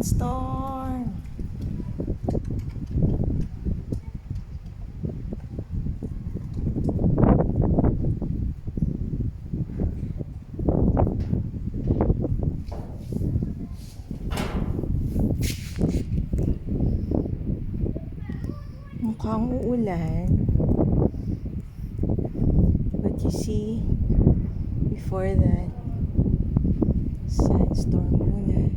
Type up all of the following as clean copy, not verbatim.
Sandstorm. Mukhang uulan. But you see, before that, sandstorm muna.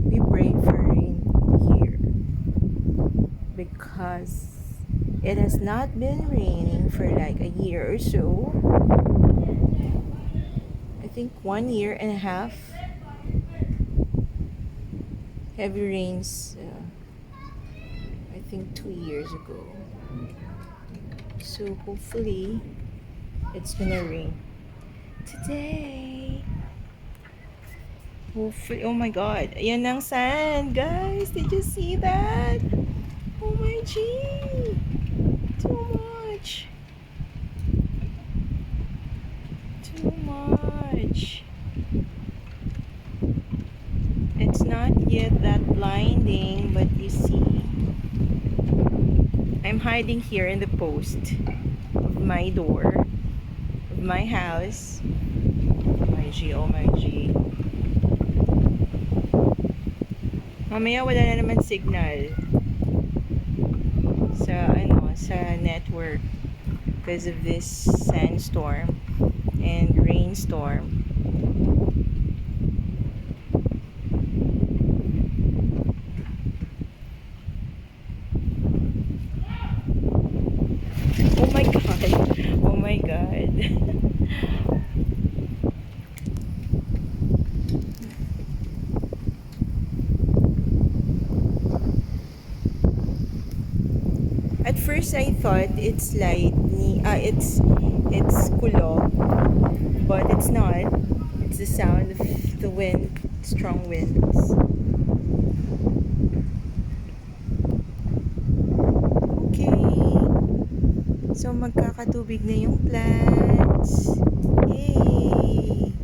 We pray for rain here because it has not been raining for like a year or so. I think 1 year and a half. Heavy rains, I think 2 years ago. So hopefully it's gonna rain today. Hopefully, oh my god, ayan ang sand, guys. Did you see that? Oh my gee, too much. Too much. It's not yet that blinding, but you see, I'm hiding here in the post of my door of my house. Oh my G, oh my G. Mamaya wala na naman signal sa network because of this sandstorm and rainstorm. Oh my god. Oh my god. At first I thought it's kulog, but it's not. It's the sound of the wind, strong winds. Okay. So magkakatubig na yung plants. Yay!